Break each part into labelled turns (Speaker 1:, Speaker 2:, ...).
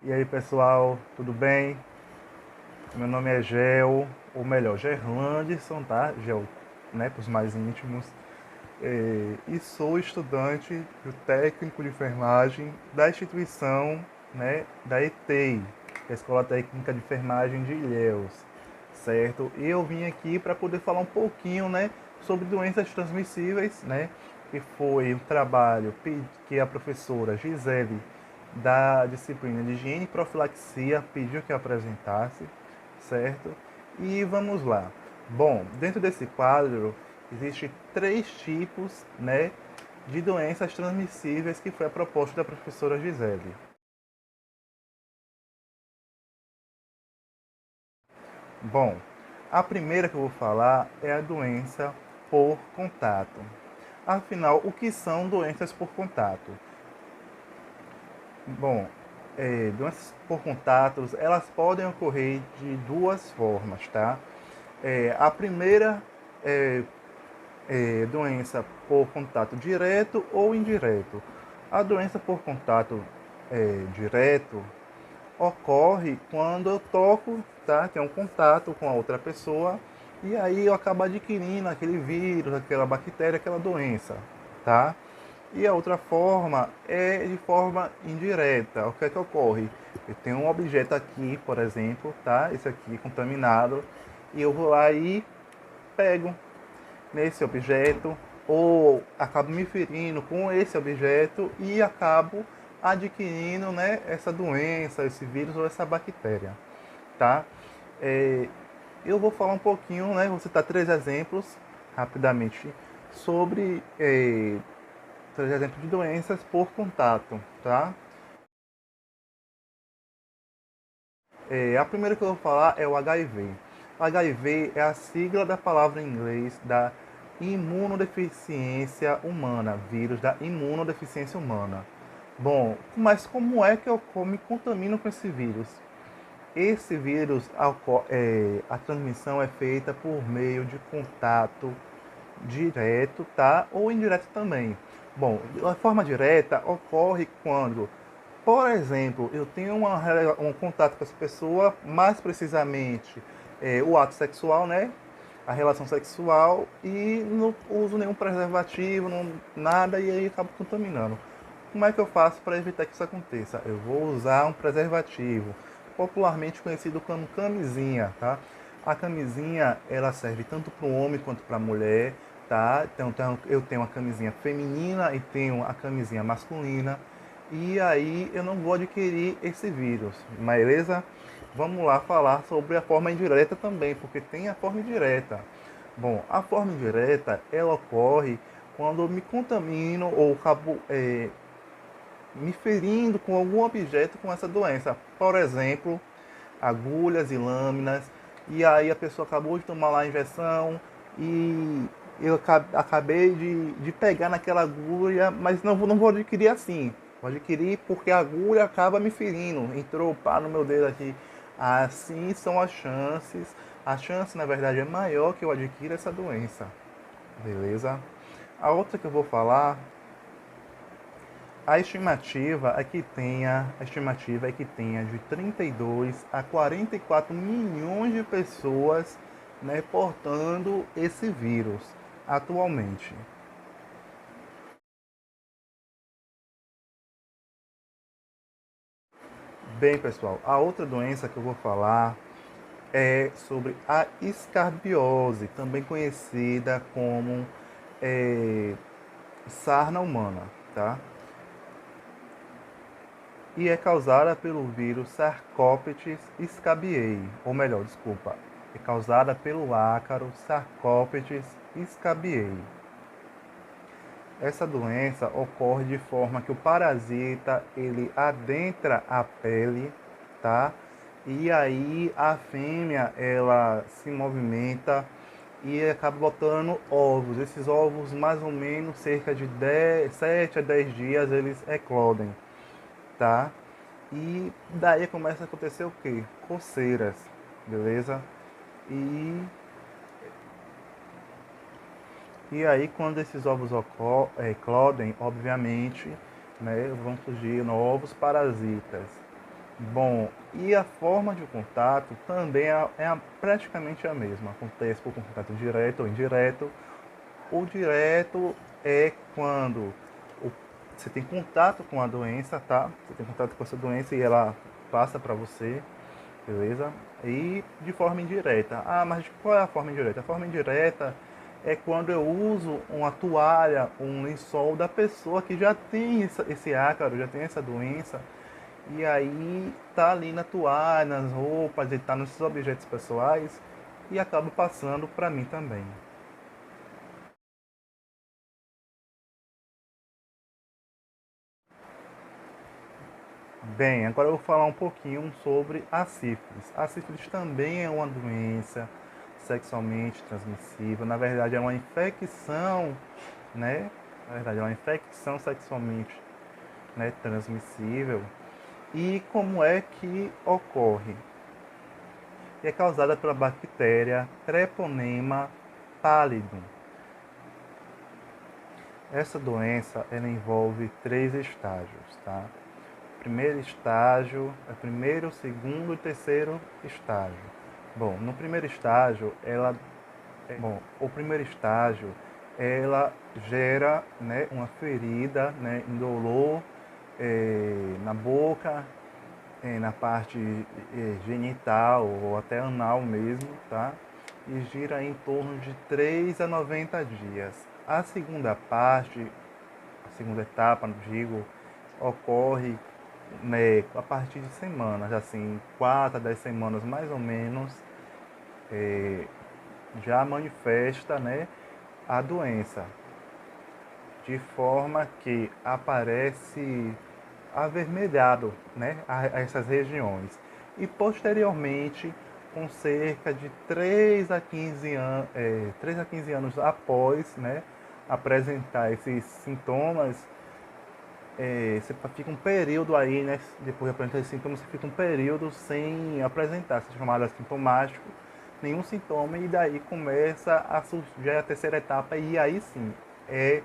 Speaker 1: E aí pessoal, tudo bem? Meu nome é Gel, ou melhor, Gerlandson, tá? Gel, né, para os mais íntimos. E sou estudante do técnico de enfermagem da instituição, né, da ETEI, que é a Escola Técnica de Enfermagem de Ilhéus, certo? E eu vim aqui para poder falar um pouquinho, né, sobre doenças transmissíveis, né, que foi um trabalho que a professora Gisele da disciplina de higiene e profilaxia pediu que eu apresentasse, certo? E vamos lá. Bom, dentro desse quadro existem três tipos, né, de doenças transmissíveis que foi a proposta da professora Gisele. Bom, a primeira que eu vou falar é a doença por contato. Afinal, o que são doenças por contato? Bom, doenças por contatos, elas podem ocorrer de duas formas, tá? A primeira é, doença por contato direto ou indireto. A doença por contato direto ocorre quando eu toco, tá? Tenho um contato com a outra pessoa e aí eu acabo adquirindo aquele vírus, aquela bactéria, aquela doença, tá? E a outra forma é de forma indireta. O que é que ocorre? Eu tenho um objeto aqui, por exemplo, tá? Esse aqui contaminado, e eu vou lá e pego nesse objeto ou acabo me ferindo com esse objeto e acabo adquirindo, né, essa doença, esse vírus ou essa bactéria, tá? É, eu vou falar um pouquinho, né, vou citar três exemplos rapidamente sobre três exemplos de doenças por contato, tá? A primeira que eu vou falar é o HIV. HIV é a sigla da palavra em inglês da imunodeficiência humana, vírus da imunodeficiência humana. Bom, mas como é que eu me contamino com esse vírus? Esse vírus, a transmissão é feita por meio de contato direto, tá? Ou indireto também. Bom, a forma direta ocorre quando, por exemplo, eu tenho um contato com essa pessoa, mais precisamente o ato sexual, né? A relação sexual e não uso nenhum preservativo, não, nada, e aí acabo contaminando. Como é que eu faço para evitar que isso aconteça? Eu vou usar um preservativo, popularmente conhecido como camisinha, tá? A camisinha, ela serve tanto para o homem quanto para a mulher, tá? Então, eu tenho a camisinha feminina e tenho a camisinha masculina. E aí eu não vou adquirir esse vírus, beleza? Vamos lá falar sobre a forma indireta também, porque tem a forma indireta. Bom, a forma indireta, ela ocorre quando eu me contamino ou acabo me ferindo com algum objeto com essa doença. Por exemplo, agulhas e lâminas. E aí a pessoa acabou de tomar lá a injeção e eu acabei de pegar naquela agulha, mas não vou adquirir assim. Vou adquirir porque a agulha acaba me ferindo. Entrou pá no meu dedo aqui. Assim são as chances. A chance, na verdade, é maior que eu adquira essa doença. Beleza? A outra que eu vou falar, a estimativa é que tenha de 32 a 44 milhões de pessoas, né, portando esse vírus atualmente. Bem, pessoal, a outra doença que eu vou falar é sobre a escarbiose, também conhecida como sarna humana, tá? E é causada pelo vírus Sarcoptes scabiei, ou melhor, desculpa, é causada pelo ácaro Sarcoptes scabiei. Essa doença ocorre de forma que o parasita ele adentra a pele, tá? E aí a fêmea ela se movimenta e acaba botando ovos. Esses ovos, mais ou menos cerca de 7 a 10 dias, eles eclodem, tá? E daí começa a acontecer o quê? Coceiras, beleza? E, e aí quando esses ovos eclodem, obviamente, né, vão surgir novos parasitas. Bom, e a forma de contato também praticamente a mesma. Acontece por contato direto ou indireto. O direto é quando você tem contato com a doença, tá? Você tem contato com essa doença e ela passa para você, beleza? E de forma indireta. Ah, mas qual é a forma indireta? A forma indireta é quando eu uso uma toalha, um lençol da pessoa que já tem esse ácaro, já tem essa doença, e aí tá ali na toalha, nas roupas, e tá nos objetos pessoais, e acaba passando para mim também. Bem, agora eu vou falar um pouquinho sobre a sífilis. A sífilis também é uma doença sexualmente transmissível. Na verdade, é uma infecção, né? Na verdade, é uma infecção sexualmente, né, transmissível. E como é que ocorre? É causada pela bactéria Treponema pallidum. Essa doença ela envolve três estágios, tá? Primeiro estágio, é primeiro, segundo e terceiro estágio. Bom, no primeiro estágio, o primeiro estágio, ela gera, né, uma ferida, né, indolor na boca, na parte genital ou até anal mesmo, tá? E gira em torno de 3 a 90 dias. A segunda parte, a segunda etapa, digo, ocorre, né, a partir de semanas, assim, 4 a 10 semanas mais ou menos, já manifesta, né, a doença, de forma que aparece avermelhado, né, a essas regiões. E posteriormente, com cerca de 3 a 15 anos após, né, apresentar esses sintomas, você fica um período aí, né? Depois de apresentar esses sintomas, você fica um período sem apresentar, essa chamada sintomático, nenhum sintoma, e daí começa a surgir a terceira etapa, e aí sim é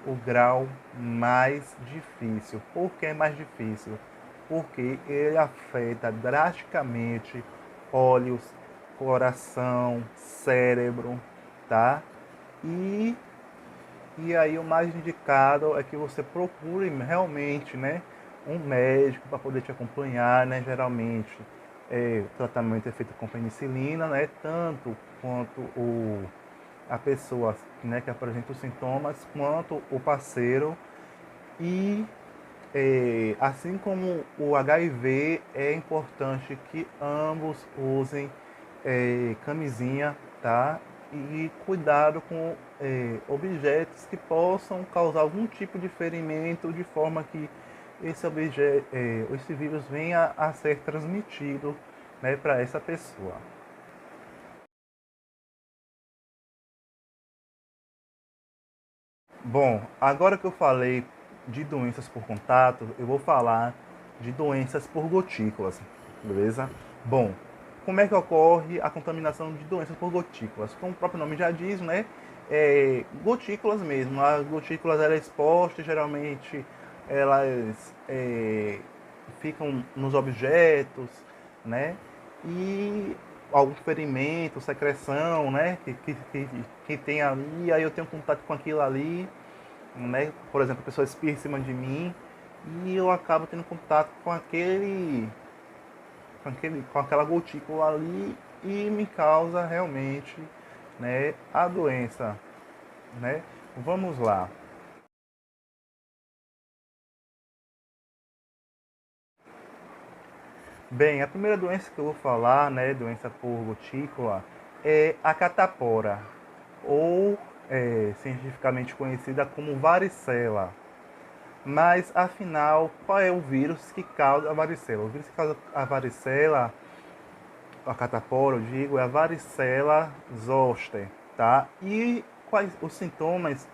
Speaker 1: o grau mais difícil. Por que é mais difícil? Porque ele afeta drasticamente olhos, coração, cérebro, tá? E e aí o mais indicado é que você procure realmente, né, um médico para poder te acompanhar, né? Geralmente o tratamento é feito com penicilina, né? Tanto quanto a pessoa, né, que apresenta os sintomas, quanto o parceiro. E assim como o HIV, é importante que ambos usem camisinha, tá? E cuidado com objetos que possam causar algum tipo de ferimento, de forma que esse vírus venha a ser transmitido, né, para essa pessoa. Bom, agora que eu falei de doenças por contato, eu vou falar de doenças por gotículas, beleza? Bom, como é que ocorre a contaminação de doenças por gotículas? Como o próprio nome já diz, né? Gotículas mesmo. As gotículas elas expostas, geralmente elas ficam nos objetos, né? E algum ferimento, secreção, né? Que tem ali, aí eu tenho contato com aquilo ali, né? Por exemplo, a pessoa espirra em cima de mim e eu acabo tendo contato com aquela gotícula ali e me causa realmente, né, a doença, né? Vamos lá. Bem, a primeira doença que eu vou falar, né, doença por gotícula, é a catapora, ou cientificamente conhecida como varicela. Mas, afinal, qual é o vírus que causa a varicela? O vírus que causa a varicela, a catapora, eu digo, é a varicela zoster, tá? E quais os sintomas,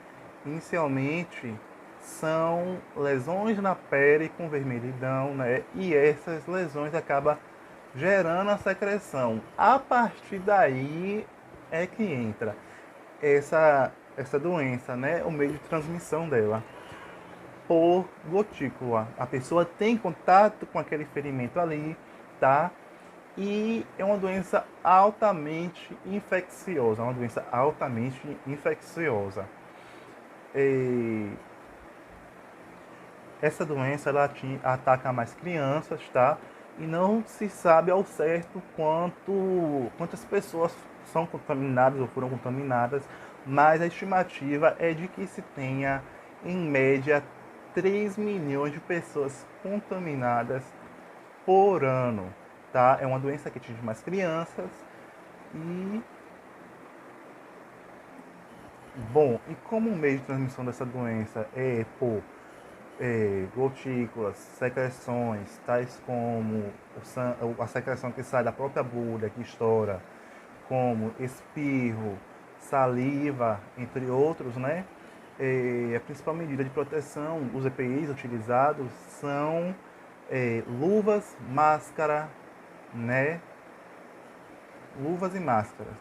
Speaker 1: inicialmente, são lesões na pele com vermelhidão, né? E essas lesões acabam gerando a secreção. A partir daí é que entra essa doença, né? O meio de transmissão dela. por gotícula. A pessoa tem contato com aquele ferimento ali, tá? E é uma doença altamente infecciosa, uma doença altamente infecciosa. E essa doença ela ataca mais crianças, tá? E não se sabe ao certo quantas pessoas são contaminadas ou foram contaminadas, mas a estimativa é de que se tenha, em média, 3 milhões de pessoas contaminadas por ano, tá? É uma doença que atinge mais crianças e, bom, e como o meio de transmissão dessa doença é por gotículas, secreções, tais como a secreção que sai da própria bolha, que estoura, como espirro, saliva, entre outros, né? A principal medida de proteção, os EPIs utilizados são luvas, máscara, né? Luvas e máscaras.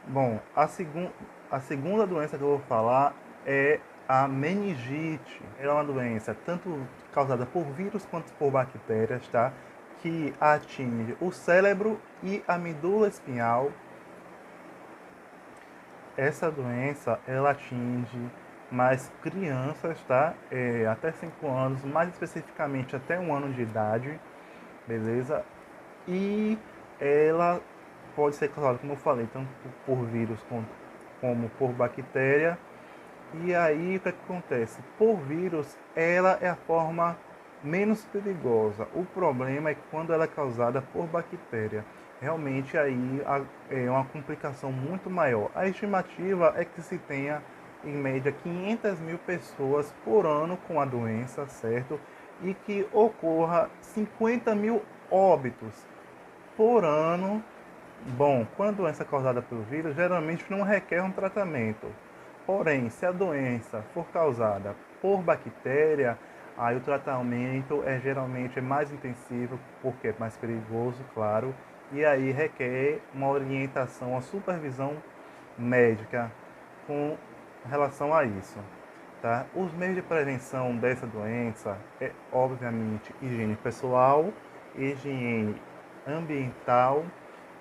Speaker 1: Bom, a segunda doença que eu vou falar é a meningite. Ela é uma doença tanto causada por vírus quanto por bactérias, tá? Que atinge o cérebro e a medula espinhal. Essa doença, ela atinge mais crianças, tá? Até 5 anos, mais especificamente até 1 ano de idade, beleza? E ela pode ser causada, como eu falei, tanto por vírus como por bactéria. E aí o que acontece? Por vírus, ela é a forma menos perigosa. O problema é quando ela é causada por bactéria. Realmente aí é uma complicação muito maior. A estimativa é que se tenha em média 500 mil pessoas por ano com a doença, certo? E que ocorra 50 mil óbitos por ano. Bom, quando a doença é causada pelo vírus, geralmente não requer um tratamento. Porém, se a doença for causada por bactéria, aí o tratamento geralmente é mais intensivo, porque é mais perigoso, claro, e aí requer uma orientação, uma supervisão médica com relação a isso. Tá? Os meios de prevenção dessa doença é, obviamente, higiene pessoal, higiene ambiental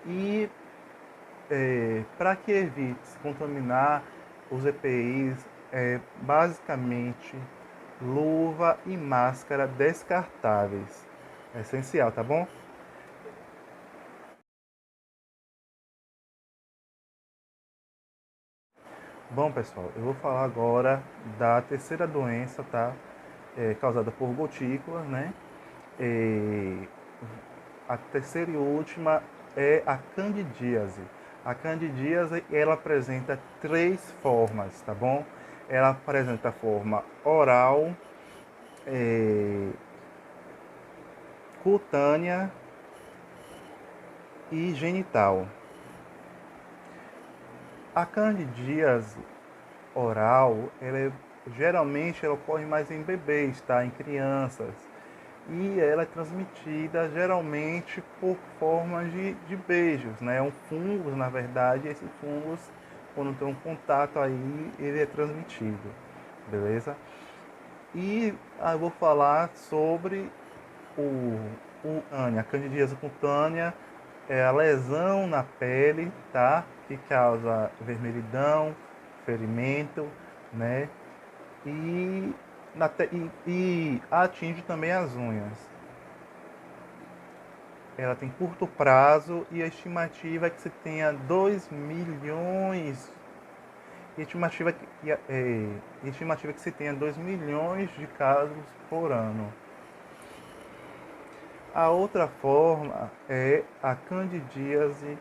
Speaker 1: e para que evite se contaminar os EPIs, basicamente luva e máscara descartáveis. É essencial, tá bom? Bom, pessoal, eu vou falar agora da terceira doença, tá? Causada por gotículas, né? É, a terceira e última é a candidíase. A candidíase, ela apresenta três formas, tá bom? Ela apresenta a forma oral, é, cutânea e genital. A candidíase oral, geralmente ela ocorre mais em bebês, tá? Em crianças. E ela é transmitida geralmente por forma de beijos, né? É um fungo, na verdade, esse fungo, quando tem um contato aí, ele é transmitido, beleza? E eu vou falar sobre a candidíase cutânea, é a lesão na pele, tá? Que causa vermelhidão, ferimento, né? E, e atinge também as unhas. Ela tem curto prazo e a estimativa é que se tenha 2 milhões. Estimativa que se tenha 2 milhões de casos por ano. A outra forma é a candidíase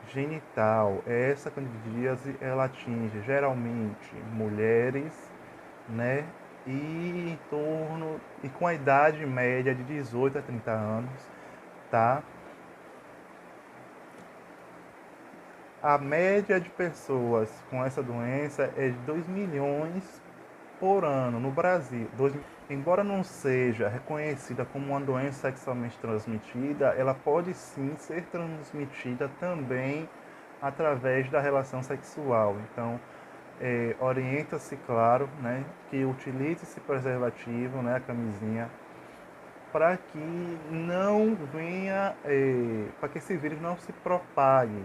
Speaker 1: genital. Essa candidíase ela atinge geralmente mulheres, né? E em torno e com a idade média de 18 a 30 anos, tá? A média de pessoas com essa doença é de 2 milhões por ano no Brasil. Embora não seja reconhecida como uma doença sexualmente transmitida, ela pode sim ser transmitida também através da relação sexual. Então, orienta-se, claro, né, que utilize esse preservativo, né, a camisinha, para que não venha, para que esse vírus não se propague,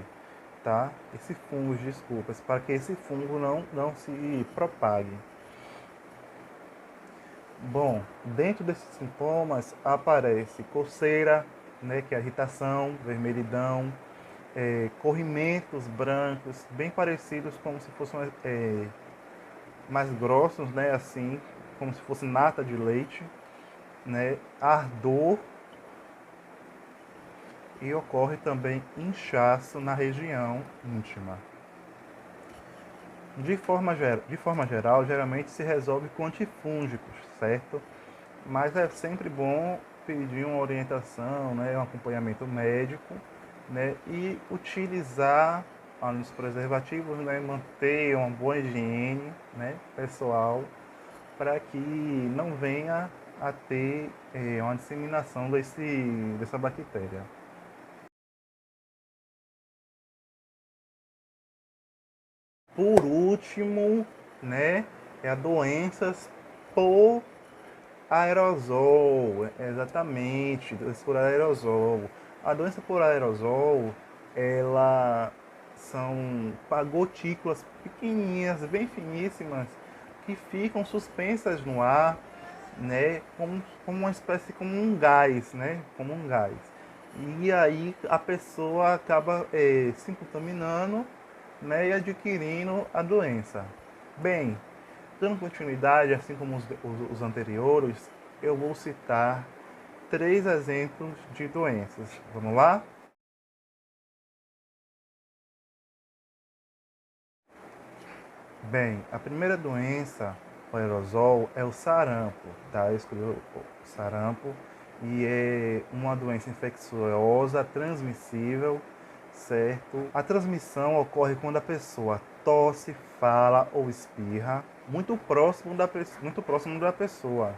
Speaker 1: tá? Esse fungo, desculpas, para que esse fungo não se propague. Bom, dentro desses sintomas aparece coceira, né, que é a irritação, vermelhidão, corrimentos brancos, bem parecidos como se fossem mais grossos, né, assim, como se fosse nata de leite, né, ardor e ocorre também inchaço na região íntima. De forma geral, geralmente se resolve com antifúngicos, certo? Mas é sempre bom pedir uma orientação, né, um acompanhamento médico, né, e utilizar os preservativos, né, manter uma boa higiene, né, pessoal, para que não venha a ter uma disseminação dessa bactéria. Por último, né, é a doenças por aerosol, exatamente, doença por aerosol. A doença por aerosol, ela são gotículas pequenininhas, bem finíssimas, que ficam suspensas no ar, né, como uma espécie, como um gás, né, como um gás. E aí a pessoa acaba se contaminando, né, e adquirindo a doença. Bem, dando continuidade, assim como os anteriores, eu vou citar 3 exemplos de doenças. Vamos lá? Bem, a primeira doença, o aerosol, é o sarampo, tá? Eu escolhi o sarampo e é uma doença infecciosa transmissível, certo? A transmissão ocorre quando a pessoa tosse, fala ou espirra muito próximo da pessoa.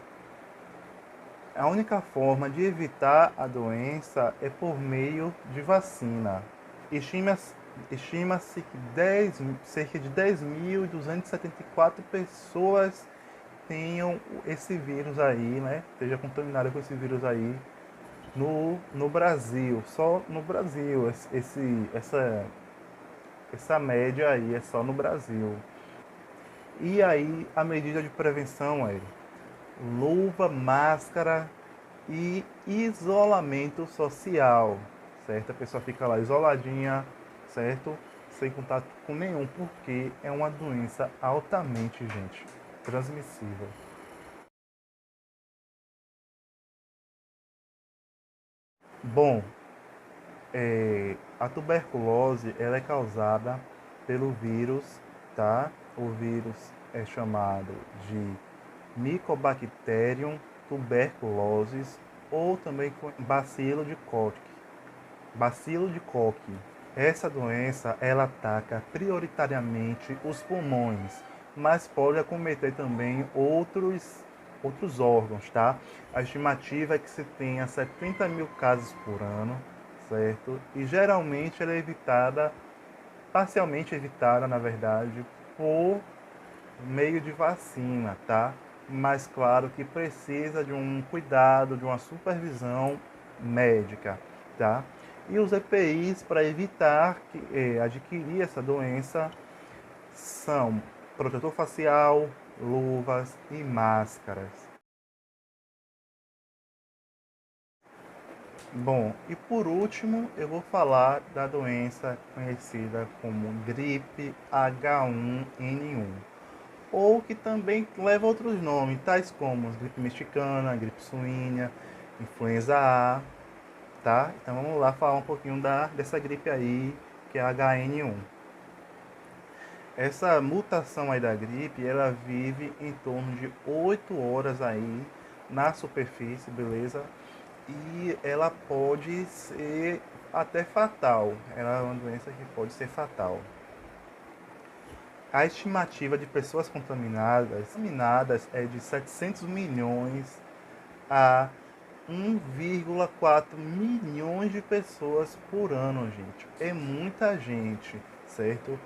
Speaker 1: A única forma de evitar a doença é por meio de vacina. Estima-se Estima-se que cerca de 10.274 pessoas tenham esse vírus aí, né? Esteja contaminada com esse vírus aí no Brasil. Só no Brasil. Essa média aí é só no Brasil. E aí a medida de prevenção é luva, máscara e isolamento social, certo? A pessoa fica lá isoladinha, certo? Sem contato com nenhum, porque é uma doença altamente, gente, transmissível. Bom, a tuberculose ela é causada pelo vírus, tá? O vírus é chamado de Mycobacterium tuberculosis ou também bacilo de Koch. Bacilo de Koch. Essa doença ela ataca prioritariamente os pulmões, mas pode acometer também outros órgãos, tá? A estimativa é que se tenha 70 mil casos por ano, certo? E geralmente ela é evitada, parcialmente evitada, na verdade, por meio de vacina, tá? Mas claro que precisa de um cuidado, de uma supervisão médica, tá? E os EPIs para evitar adquirir essa doença são protetor facial, luvas e máscaras. Bom, e por último eu vou falar da doença conhecida como gripe H1N1, ou que também leva outros nomes, tais como gripe mexicana, gripe suína, influenza A, tá? Então vamos lá falar um pouquinho dessa gripe aí, que é a HN1. Essa mutação aí da gripe, ela vive em torno de 8 horas aí na superfície, beleza? E ela pode ser até fatal. Ela é uma doença que pode ser fatal. A estimativa de pessoas contaminadas é de 700 milhões a 1,4 milhões de pessoas por ano, gente. É muita gente, certo?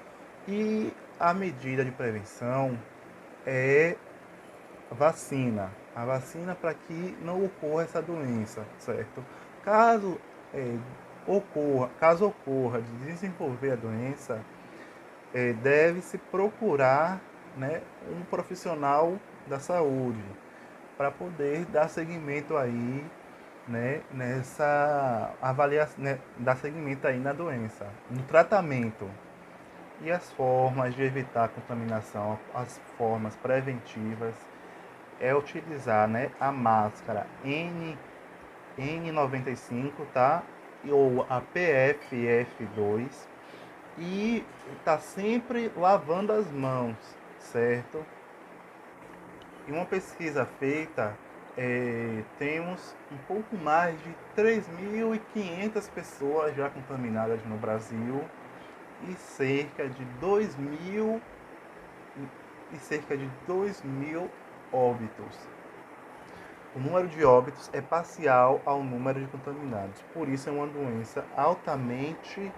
Speaker 1: E a medida de prevenção é vacina. A vacina para que não ocorra essa doença, certo? Caso caso ocorra de desenvolver a doença, deve-se procurar, né, um profissional da saúde para poder dar seguimento aí, né, nessa avaliação, né, dar seguimento aí na doença, no tratamento. E as formas de evitar a contaminação, as formas preventivas, é utilizar, né, a máscara N95, tá? Ou a PFF2 e tá sempre lavando as mãos, certo? Em uma pesquisa feita, temos um pouco mais de 3.500 pessoas já contaminadas no Brasil e cerca de 2.000 óbitos. O número de óbitos é parcial ao número de contaminados, por isso é uma doença altamente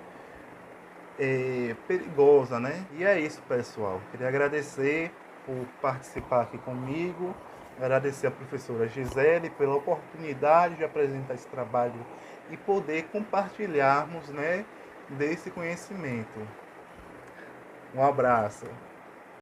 Speaker 1: perigosa, né? E é isso, pessoal. Queria agradecer por participar aqui comigo, agradecer a professora Gisele pela oportunidade de apresentar esse trabalho e poder compartilharmos, né, desse conhecimento. Um abraço.